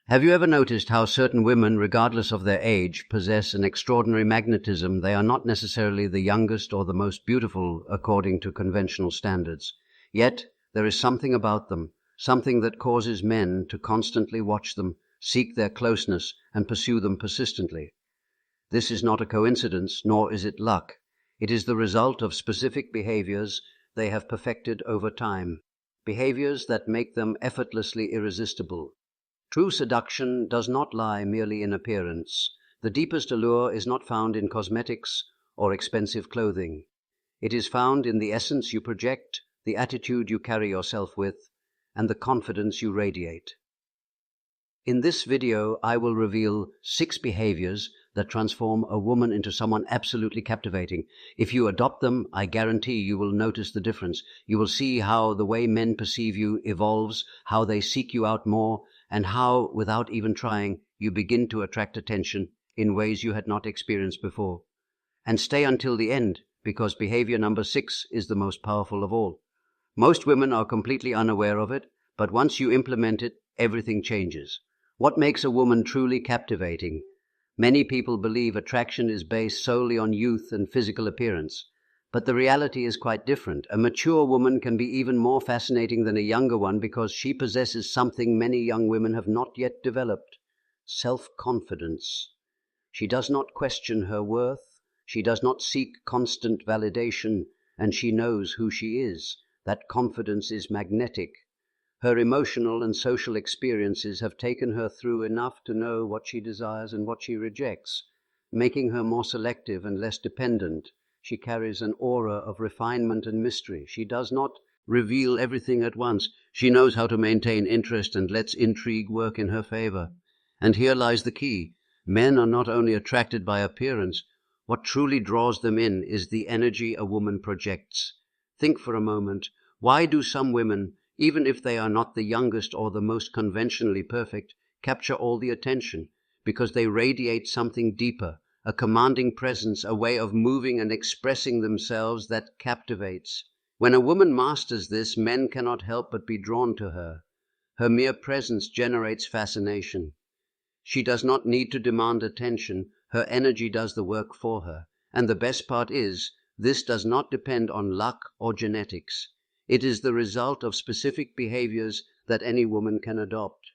Have you ever noticed how certain women, regardless of their age, possess an extraordinary magnetism? They are not necessarily the youngest or the most beautiful according to conventional standards. Yet there is something about them, something that causes men to constantly watch them, seek their closeness, and pursue them persistently. This is not a coincidence, nor is it luck. It is the result of specific behaviors they have perfected over time, behaviors that make them effortlessly irresistible. True seduction does not lie merely in appearance. The deepest allure is not found in cosmetics or expensive clothing. It is found in the essence you project, the attitude you carry yourself with, and the confidence you radiate. In this video, I will reveal 6 behaviors that transform a woman into someone absolutely captivating. If you adopt them, I guarantee you will notice the difference. You will see how the way men perceive you evolves, how they seek you out more, and how, without even trying, you begin to attract attention in ways you had not experienced before. And stay until the end, because behavior number 6 is the most powerful of all. Most women are completely unaware of it, but once you implement it, everything changes. What makes a woman truly captivating? Many people believe attraction is based solely on youth and physical appearance. But the reality is quite different. A mature woman can be even more fascinating than a younger one because she possesses something many young women have not yet developed: self-confidence. She does not question her worth, she does not seek constant validation, and she knows who she is. That confidence is magnetic. Her emotional and social experiences have taken her through enough to know what she desires and what she rejects, making her more selective and less dependent. She carries an aura of refinement and mystery. She does not reveal everything at once. She knows how to maintain interest and lets intrigue work in her favor. And here lies the key. Men are not only attracted by appearance. What truly draws them in is the energy a woman projects. Think for a moment. Why do some women, even if they are not the youngest or the most conventionally perfect, capture all the attention? Because they radiate something deeper, a commanding presence, a way of moving and expressing themselves that captivates. When a woman masters this, men cannot help but be drawn to her. Her mere presence generates fascination. She does not need to demand attention. Her energy does the work for her. And the best part is, this does not depend on luck or genetics. It is the result of specific behaviors that any woman can adopt.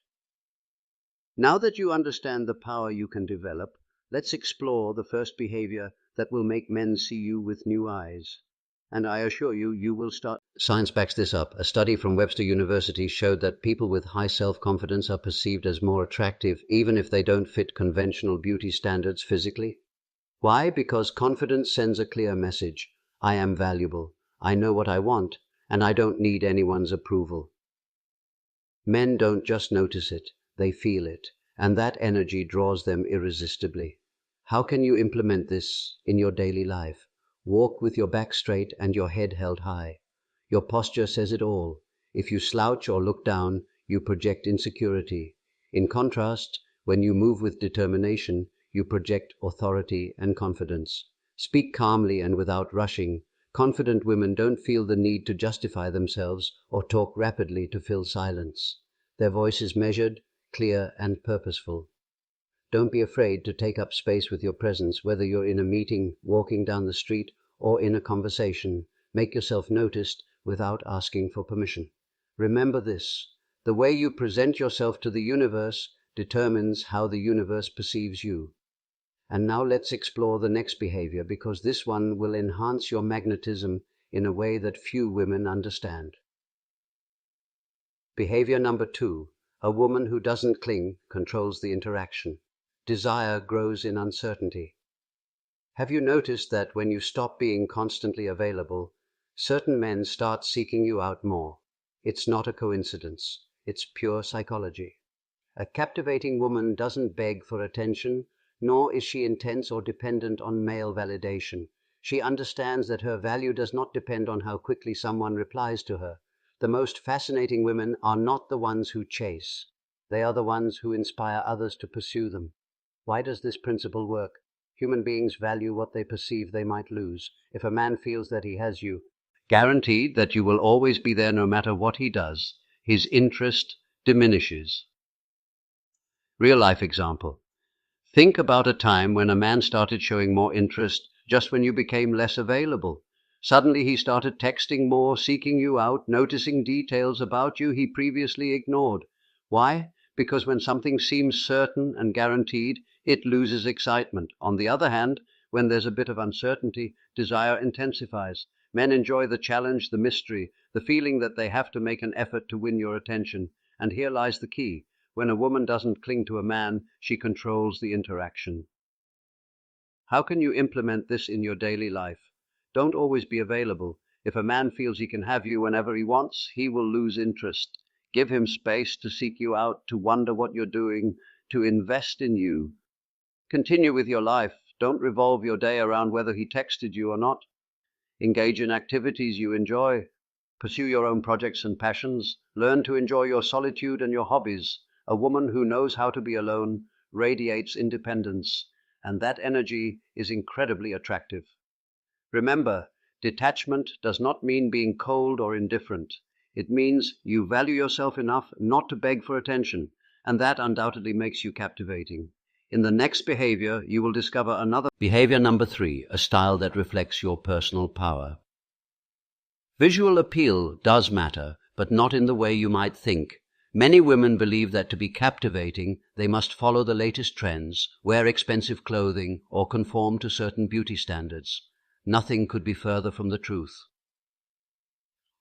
Now that you understand the power you can develop, let's explore the first behavior that will make men see you with new eyes. And I assure you, you will start. Science backs this up. A study from Webster University showed that people with high self-confidence are perceived as more attractive, even if they don't fit conventional beauty standards physically. Why? Because confidence sends a clear message. I am valuable. I know what I want, and I don't need anyone's approval. Men don't just notice it, they feel it, and that energy draws them irresistibly. How can you implement this in your daily life? Walk with your back straight and your head held high. Your posture says it all. If you slouch or look down, you project insecurity. In contrast, when you move with determination, you project authority and confidence. Speak calmly and without rushing. Confident women don't feel the need to justify themselves or talk rapidly to fill silence. Their voice is measured, clear, and purposeful. Don't be afraid to take up space with your presence, whether you're in a meeting, walking down the street, or in a conversation. Make yourself noticed without asking for permission. Remember this: the way you present yourself to the universe determines how the universe perceives you. And now let's explore the next behavior, because this one will enhance your magnetism in a way that few women understand. Behavior number 2. A woman who doesn't cling controls the interaction. Desire grows in uncertainty. Have you noticed that when you stop being constantly available, certain men start seeking you out more? It's not a coincidence. It's pure psychology. A captivating woman doesn't beg for attention, nor is she intense or dependent on male validation. She understands that her value does not depend on how quickly someone replies to her. The most fascinating women are not the ones who chase. They are the ones who inspire others to pursue them. Why does this principle work? Human beings value what they perceive they might lose. If a man feels that he has you, guaranteed that you will always be there no matter what he does, his interest diminishes. Real-life example. Think about a time when a man started showing more interest just when you became less available. Suddenly he started texting more, seeking you out, noticing details about you he previously ignored. Why? Because when something seems certain and guaranteed, it loses excitement. On the other hand, when there's a bit of uncertainty, desire intensifies. Men enjoy the challenge, the mystery, the feeling that they have to make an effort to win your attention. And here lies the key. When a woman doesn't cling to a man, she controls the interaction. How can you implement this in your daily life? Don't always be available. If a man feels he can have you whenever he wants, he will lose interest. Give him space to seek you out, to wonder what you're doing, to invest in you. Continue with your life. Don't revolve your day around whether he texted you or not. Engage in activities you enjoy. Pursue your own projects and passions. Learn to enjoy your solitude and your hobbies. A woman who knows how to be alone radiates independence, and that energy is incredibly attractive. Remember, detachment does not mean being cold or indifferent. It means you value yourself enough not to beg for attention, and that undoubtedly makes you captivating. In the next behavior, you will discover another. Behavior number 3, a style that reflects your personal power. Visual appeal does matter, but not in the way you might think. Many women believe that to be captivating, they must follow the latest trends, wear expensive clothing, or conform to certain beauty standards. Nothing could be further from the truth.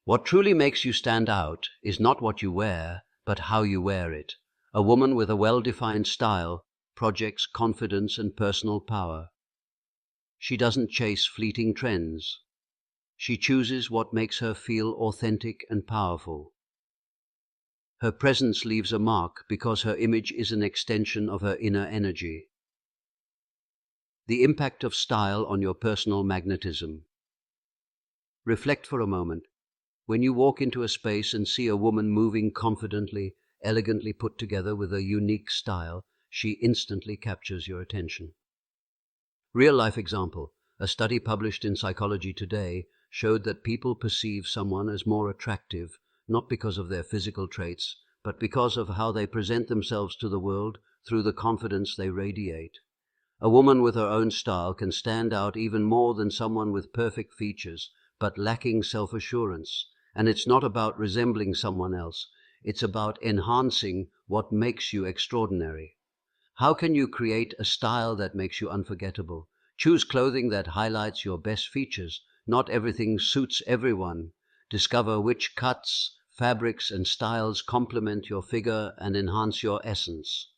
What truly makes you stand out is not what you wear, but how you wear it. A woman with a well-defined style projects confidence and personal power. She doesn't chase fleeting trends. She chooses what makes her feel authentic and powerful. Her presence leaves a mark because her image is an extension of her inner energy. The impact of style on your personal magnetism. Reflect for a moment. When you walk into a space and see a woman moving confidently, elegantly put together with a unique style, she instantly captures your attention. Real-life example. A study published in Psychology Today showed that people perceive someone as more attractive, not because of their physical traits, but because of how they present themselves to the world through the confidence they radiate. A woman with her own style can stand out even more than someone with perfect features, but lacking self-assurance. And it's not about resembling someone else. It's about enhancing what makes you extraordinary. How can you create a style that makes you unforgettable? Choose clothing that highlights your best features. Not everything suits everyone. Discover which cuts, fabrics, and styles complement your figure and enhance your essence.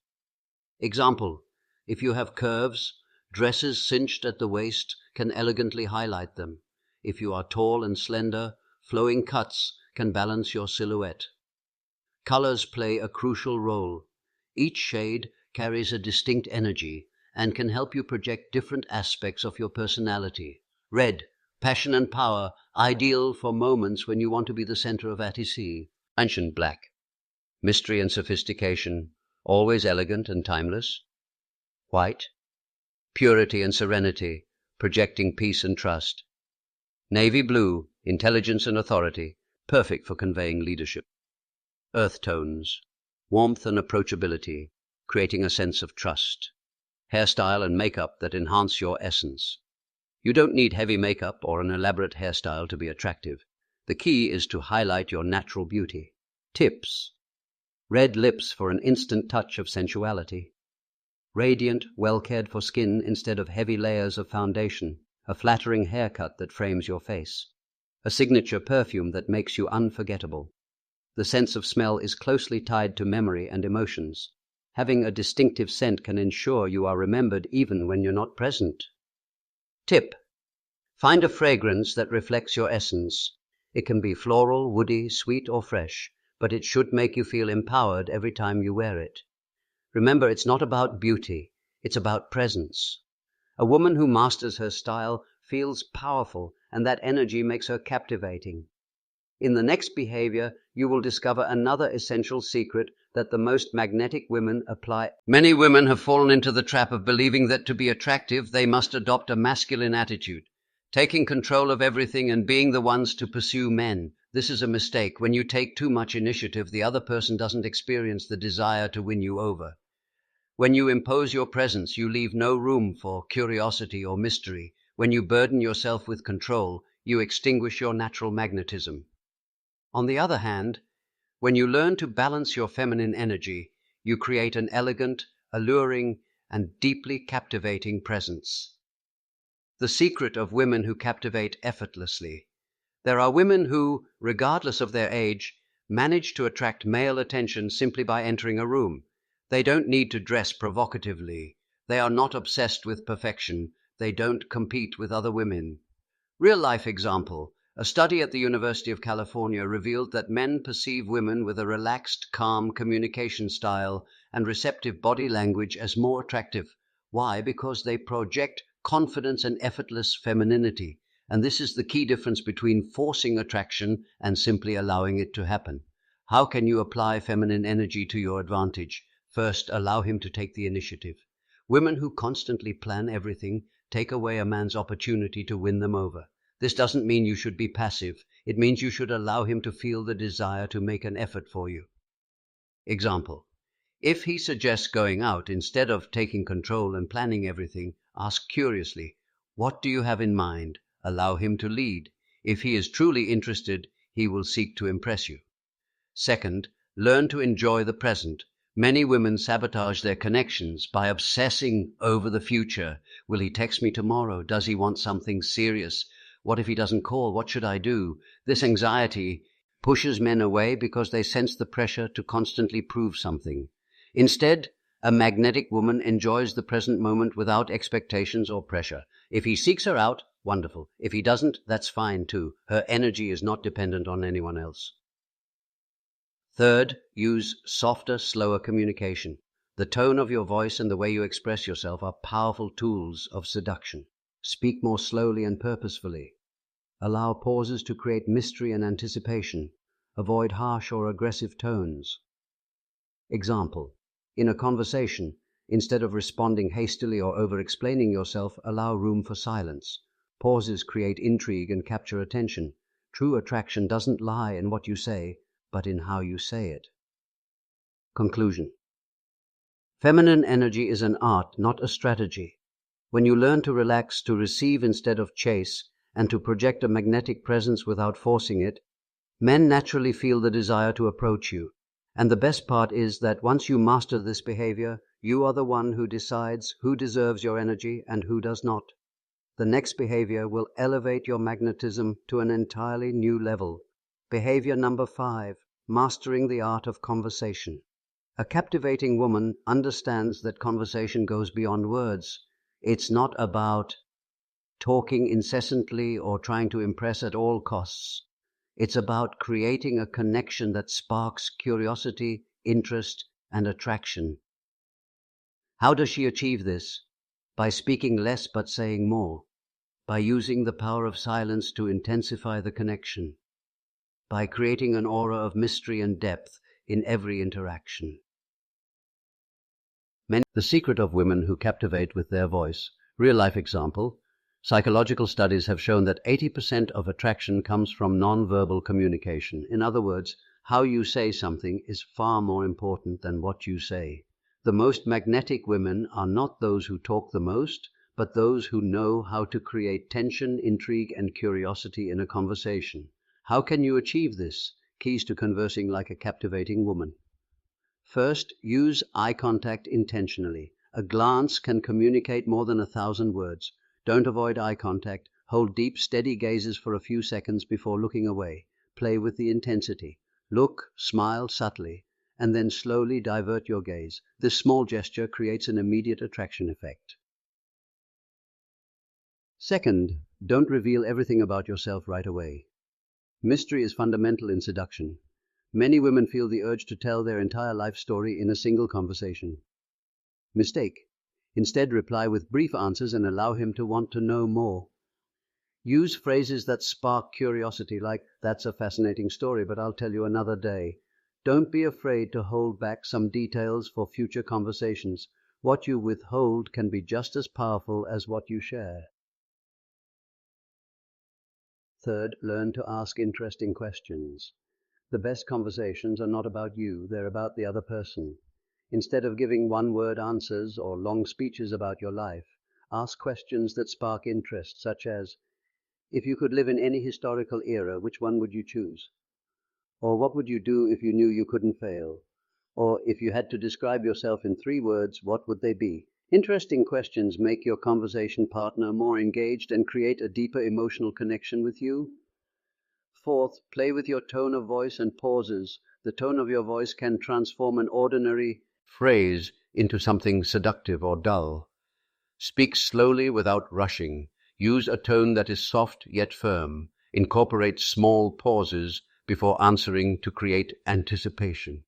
Example: if you have curves, dresses cinched at the waist can elegantly highlight them. If you are tall and slender, flowing cuts can balance your silhouette. Colors play a crucial role. Each shade carries a distinct energy and can help you project different aspects of your personality. Red, passion and power, ideal for moments when you want to be the center of attention. Ancient black, mystery and sophistication, always elegant and timeless. White, purity and serenity, projecting peace and trust. Navy blue, intelligence and authority, perfect for conveying leadership. Earth tones, warmth and approachability, creating a sense of trust. Hairstyle and makeup that enhance your essence. You don't need heavy makeup or an elaborate hairstyle to be attractive. The key is to highlight your natural beauty. Tips: red lips for an instant touch of sensuality. Radiant, well-cared for skin instead of heavy layers of foundation. A flattering haircut that frames your face. A signature perfume that makes you unforgettable. The sense of smell is closely tied to memory and emotions. Having a distinctive scent can ensure you are remembered even when you're not present. Tip: find a fragrance that reflects your essence. It can be floral, woody, sweet, or fresh, but it should make you feel empowered every time you wear it. Remember, it's not about beauty, it's about presence. A woman who masters her style feels powerful, and that energy makes her captivating. In the next behavior, you will discover another essential secret that the most magnetic women apply. Many women have fallen into the trap of believing that to be attractive, they must adopt a masculine attitude, taking control of everything and being the ones to pursue men. This is a mistake. When you take too much initiative, the other person doesn't experience the desire to win you over. When you impose your presence, you leave no room for curiosity or mystery. When you burden yourself with control, you extinguish your natural magnetism. On the other hand, when you learn to balance your feminine energy, you create an elegant, alluring, and deeply captivating presence. The secret of women who captivate effortlessly. There are women who, regardless of their age, manage to attract male attention simply by entering a room. They don't need to dress provocatively. They are not obsessed with perfection. They don't compete with other women. Real-life example. A study at the University of California revealed that men perceive women with a relaxed, calm communication style and receptive body language as more attractive. Why? Because they project confidence and effortless femininity. And this is the key difference between forcing attraction and simply allowing it to happen. How can you apply feminine energy to your advantage? First, allow him to take the initiative. Women who constantly plan everything take away a man's opportunity to win them over. This doesn't mean you should be passive. It means you should allow him to feel the desire to make an effort for you. Example. If he suggests going out, instead of taking control and planning everything, ask curiously, "What do you have in mind?" Allow him to lead. If he is truly interested, he will seek to impress you. Second, learn to enjoy the present. Many women sabotage their connections by obsessing over the future. Will he text me tomorrow? Does he want something serious? What if he doesn't call? What should I do? This anxiety pushes men away because they sense the pressure to constantly prove something. Instead, a magnetic woman enjoys the present moment without expectations or pressure. If he seeks her out, wonderful. If he doesn't, that's fine too. Her energy is not dependent on anyone else. Third, use softer, slower communication. The tone of your voice and the way you express yourself are powerful tools of seduction. Speak more slowly and purposefully. Allow pauses to create mystery and anticipation. Avoid harsh or aggressive tones. Example. In a conversation, instead of responding hastily or over-explaining yourself, allow room for silence. Pauses create intrigue and capture attention. True attraction doesn't lie in what you say, but in how you say it. Conclusion. Feminine energy is an art, not a strategy. When you learn to relax, to receive instead of chase, and to project a magnetic presence without forcing it, men naturally feel the desire to approach you. And the best part is that once you master this behavior, you are the one who decides who deserves your energy and who does not. The next behavior will elevate your magnetism to an entirely new level. Behavior number 5, mastering the art of conversation. A captivating woman understands that conversation goes beyond words. It's not about talking incessantly or trying to impress at all costs. It's about creating a connection that sparks curiosity, interest, and attraction. How does she achieve this? By speaking less but saying more. By using the power of silence to intensify the connection. By creating an aura of mystery and depth in every interaction. The secret of women who captivate with their voice. Real-life example. Psychological studies have shown that 80% of attraction comes from non-verbal communication. In other words, how you say something is far more important than what you say. The most magnetic women are not those who talk the most, but those who know how to create tension, intrigue, and curiosity in a conversation. How can you achieve this? Keys to conversing like a captivating woman. First, use eye contact intentionally. A glance can communicate more than 1,000 words. Don't avoid eye contact. Hold deep, steady gazes for a few seconds before looking away. Play with the intensity. Look, smile subtly, and then slowly divert your gaze. This small gesture creates an immediate attraction effect. Second, don't reveal everything about yourself right away. Mystery is fundamental in seduction. Many women feel the urge to tell their entire life story in a single conversation. Mistake. Instead, reply with brief answers and allow him to want to know more. Use phrases that spark curiosity, like, "That's a fascinating story, but I'll tell you another day." Don't be afraid to hold back some details for future conversations. What you withhold can be just as powerful as what you share. Third, learn to ask interesting questions. The best conversations are not about you, they're about the other person. Instead of giving one-word answers or long speeches about your life, ask questions that spark interest, such as, if you could live in any historical era, which one would you choose? Or what would you do if you knew you couldn't fail? Or if you had to describe yourself in 3 words, what would they be? Interesting questions make your conversation partner more engaged and create a deeper emotional connection with you. Fourth, play with your tone of voice and pauses. The tone of your voice can transform an ordinary phrase into something seductive or dull. Speak slowly without rushing. Use a tone that is soft yet firm. Incorporate small pauses before answering to create anticipation.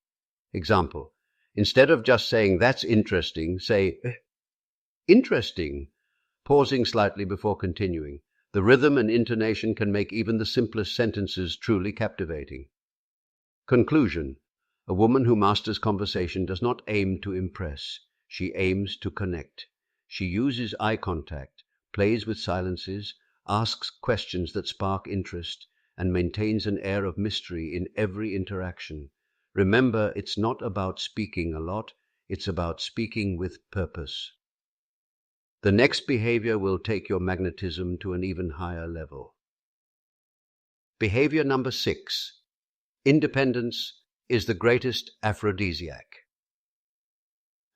Example: instead of just saying, "That's interesting," say, "Interesting," pausing slightly before continuing. The rhythm and intonation can make even the simplest sentences truly captivating. Conclusion: a woman who masters conversation does not aim to impress. She aims to connect. She uses eye contact, plays with silences, asks questions that spark interest, and maintains an air of mystery in every interaction. Remember, it's not about speaking a lot, it's about speaking with purpose. The next behavior will take your magnetism to an even higher level. Behavior number 6. Independence is the greatest aphrodisiac.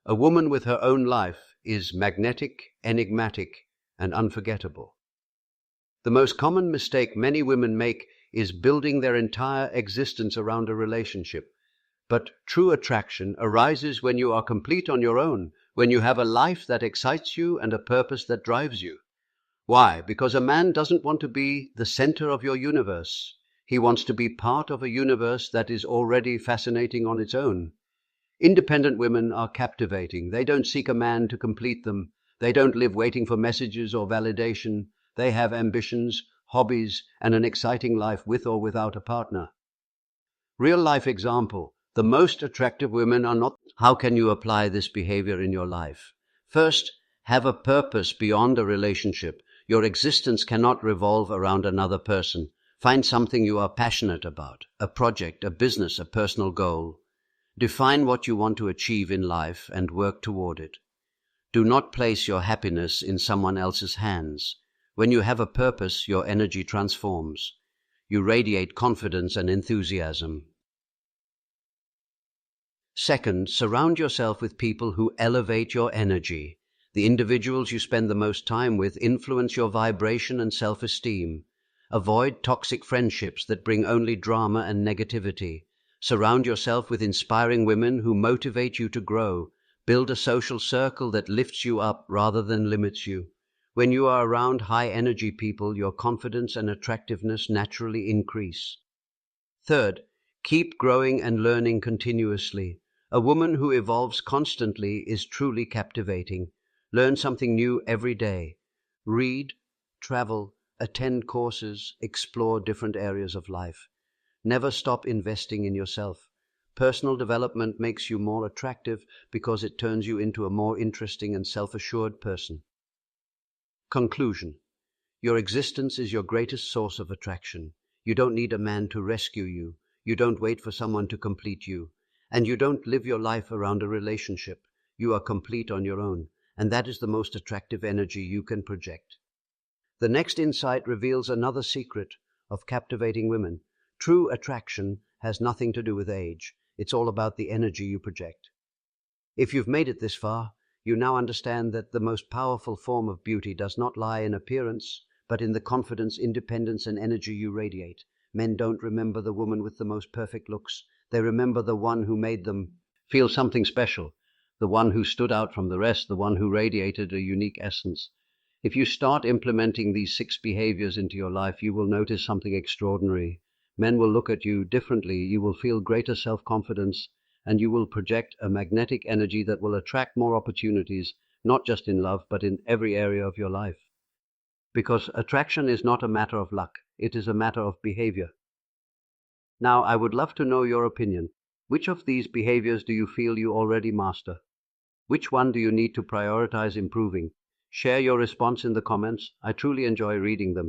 A woman with her own life is magnetic, enigmatic, and unforgettable. The most common mistake many women make is building their entire existence around a relationship. But true attraction arises when you are complete on your own, when you have a life that excites you and a purpose that drives you. Why? Because a man doesn't want to be the center of your universe. He wants to be part of a universe that is already fascinating on its own. Independent women are captivating. They don't seek a man to complete them. They don't live waiting for messages or validation. They have ambitions, hobbies, and an exciting life with or without a partner. Real life example. The most attractive women are not. How can you apply this behavior in your life? First, have a purpose beyond a relationship. Your existence cannot revolve around another person. Find something you are passionate about, a project, a business, a personal goal. Define what you want to achieve in life and work toward it. Do not place your happiness in someone else's hands. When you have a purpose, your energy transforms. You radiate confidence and enthusiasm. Second, surround yourself with people who elevate your energy. The individuals you spend the most time with influence your vibration and self-esteem. Avoid toxic friendships that bring only drama and negativity. Surround yourself with inspiring women who motivate you to grow. Build a social circle that lifts you up rather than limits you. When you are around high-energy people, your confidence and attractiveness naturally increase. Third, keep growing and learning continuously. A woman who evolves constantly is truly captivating. Learn something new every day. Read, travel, attend courses, explore different areas of life. Never stop investing in yourself. Personal development makes you more attractive because it turns you into a more interesting and self-assured person. Conclusion: your existence is your greatest source of attraction. You don't need a man to rescue you. You don't wait for someone to complete you. And you don't live your life around a relationship. You are complete on your own, and that is the most attractive energy you can project. The next insight reveals another secret of captivating women. True attraction has nothing to do with age. It's all about the energy you project. If you've made it this far, you now understand that the most powerful form of beauty does not lie in appearance, but in the confidence, independence, and energy you radiate. Men don't remember the woman with the most perfect looks. They remember the one who made them feel something special, the one who stood out from the rest, the one who radiated a unique essence. If you start implementing these 6 behaviors into your life, you will notice something extraordinary. Men will look at you differently. You will feel greater self-confidence, and you will project a magnetic energy that will attract more opportunities, not just in love, but in every area of your life. Because attraction is not a matter of luck, it is a matter of behavior. Now, I would love to know your opinion. Which of these behaviors do you feel you already master? Which one do you need to prioritize improving? Share your response in the comments. I truly enjoy reading them.